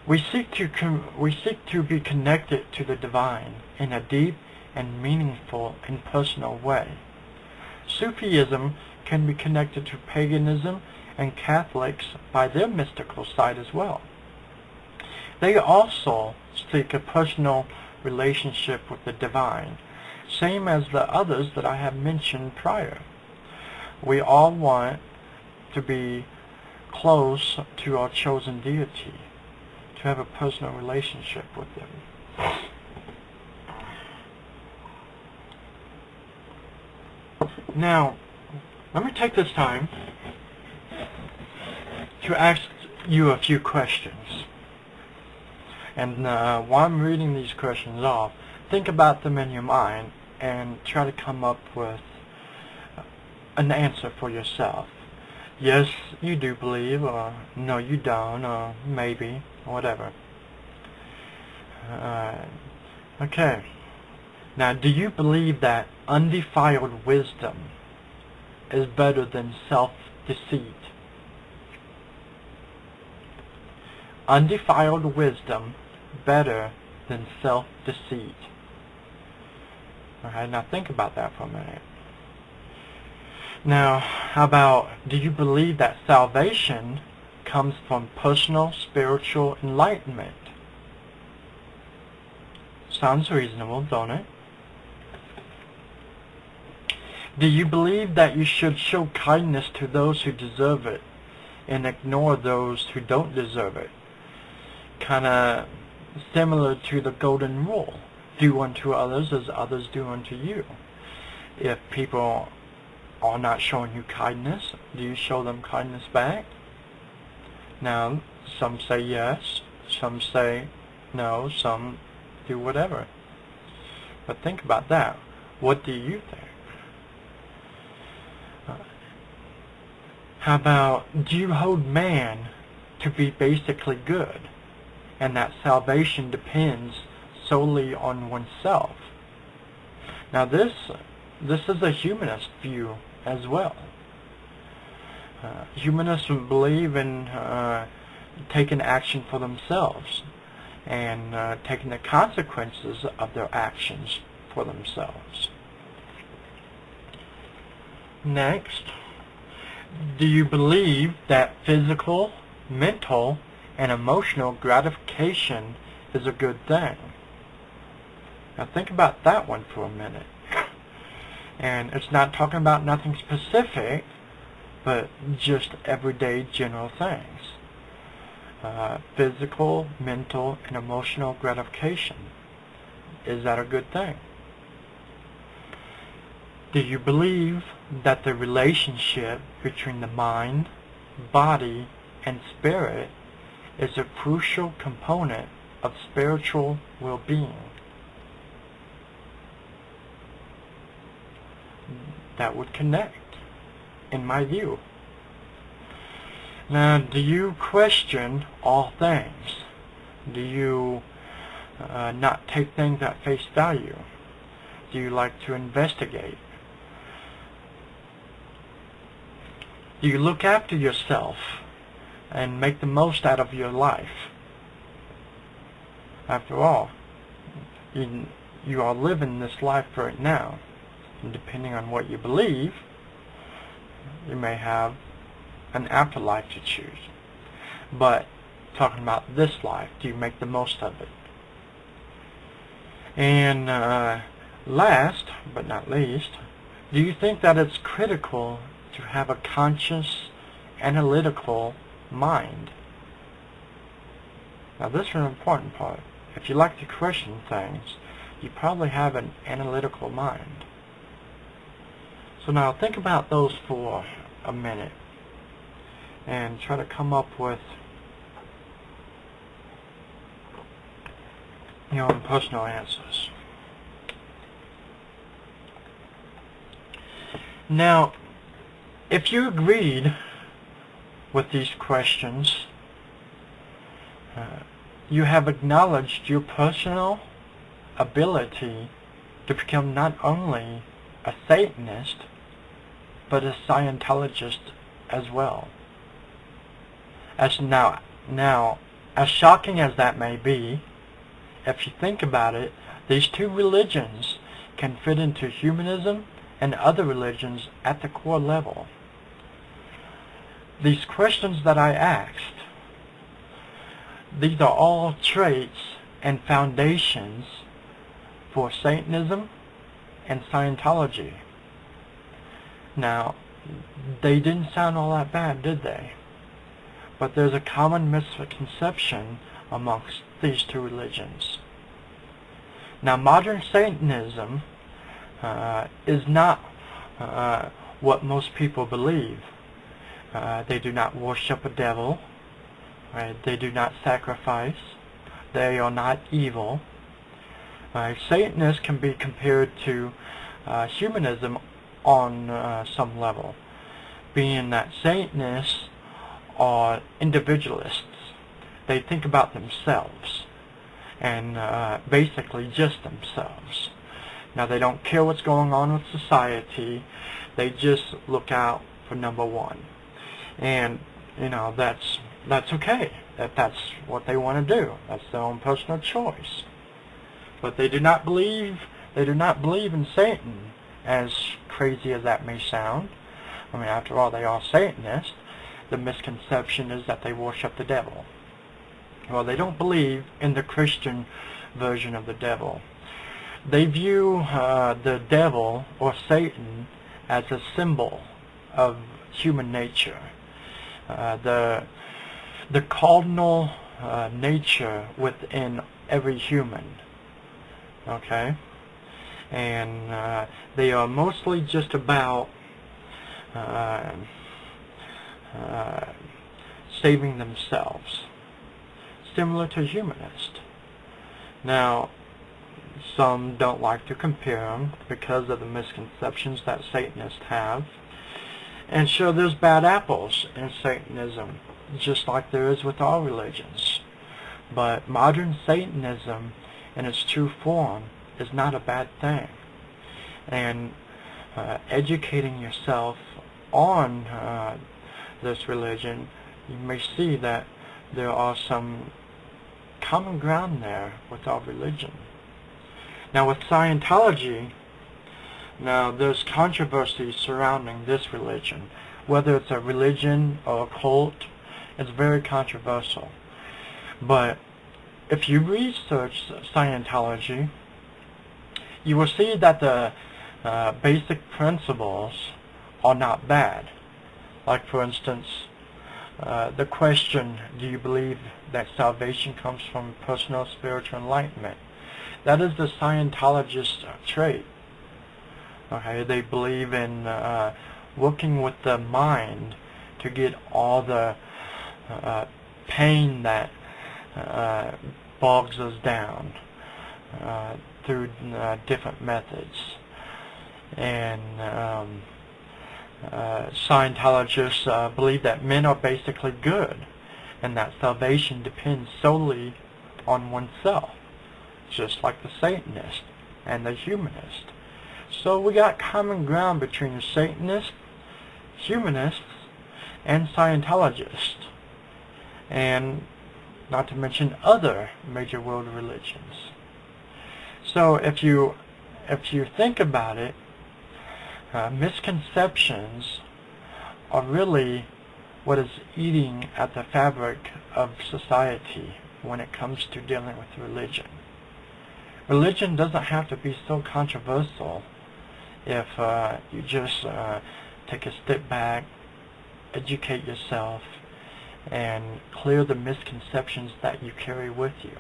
We seek to be connected to the divine in a deep and meaningful and personal way. Sufism can be connected to paganism and Catholics by their mystical side as well. They also seek a personal relationship with the divine, same as the others that I have mentioned prior. We all want to be close to our chosen deity, to have a personal relationship with them. Now, let me take this time to ask you a few questions. And while I'm reading these questions off, think about them in your mind and try to come up with an answer for yourself. Yes, you do believe, or no, you don't, or maybe, or whatever. Okay. Now, do you believe that undefiled wisdom is better than self-deceit? Undefiled wisdom better than self-deceit. Alright, now think about that for a minute. Now, how about, do you believe that salvation comes from personal spiritual enlightenment? Sounds reasonable, don't it? Do you believe that you should show kindness to those who deserve it and ignore those who don't deserve it? Kind of similar to the golden rule. Do unto others as others do unto you. If people are not showing you kindness, do you show them kindness back? Now, some say yes, some say no, some do whatever. But think about that. What do you think? How about, do you hold man to be basically good, and that salvation depends solely on oneself? Now this is a humanist view as well. Humanists believe in taking action for themselves and taking the consequences of their actions for themselves. Next, do you believe that physical, mental, and emotional gratification is a good thing? Now think about that one for a minute. And it's not talking about nothing specific, but just everyday general things. Physical, mental, and emotional gratification. Is that a good thing? Do you believe that the relationship between the mind, body, and spirit is a crucial component of spiritual well-being? That would connect, in my view. Now, do you question all things? Do you not take things at face value? Do you like to investigate? Do you look after yourself and make the most out of your life? After all, you are living this life right now. And depending on what you believe, you may have an afterlife to choose. But talking about this life, do you make the most of it? And last but not least, do you think that it's critical to have a conscious, analytical mind? Now this is an important part. If you like to question things, you probably have an analytical mind. So now think about those for a minute and try to come up with your own personal answers. Now, if you agreed with these questions, you have acknowledged your personal ability to become not only a Satanist, but a Scientologist as well. As now as shocking as that may be, if you think about it, these two religions can fit into humanism and other religions at the core level. These questions that I asked, these are all traits and foundations for Satanism and Scientology. Now, they didn't sound all that bad, did they? But there's a common misconception amongst these two religions. Now, modern Satanism is not what most people believe. They do not worship a devil. Right? They do not sacrifice. They are not evil. Satanists can be compared to humanism on some level, being that Satanists are individualists. They think about themselves and basically just themselves. Now, they don't care what's going on with society. They just look out for number one. And, you know, that's okay. That's what they want to do. That's their own personal choice. But they do not believe in Satan, as crazy as that may sound. I mean, after all, they are Satanists. The misconception is that they worship the devil. Well, they don't believe in the Christian version of the devil. They view the devil, or Satan, as a symbol of human nature. The cardinal nature within every human. Okay? And they are mostly just about saving themselves, similar to humanists. Now, some don't like to compare them because of the misconceptions that Satanists have. And sure, there's bad apples in Satanism, just like there is with all religions. But modern Satanism, in its true form, is not a bad thing. And educating yourself on this religion, you may see that there are some common ground there with our religion. Now, with Scientology, now there's controversy surrounding this religion. Whether it's a religion or a cult, it's very controversial. But if you research Scientology, you will see that the basic principles are not bad. Like, for instance, the question, do you believe that salvation comes from personal spiritual enlightenment? That is the Scientologist trait. Okay, they believe in working with the mind to get all the pain that bogs us down through different methods. And Scientologists believe that men are basically good and that salvation depends solely on oneself, just like the Satanist and the humanist. So we got common ground between the Satanists, humanists, and Scientologists, and not to mention other major world religions. So if you think about it, misconceptions are really what is eating at the fabric of society when it comes to dealing with religion. Religion doesn't have to be so controversial if you just take a step back, educate yourself, and clear the misconceptions that you carry with you.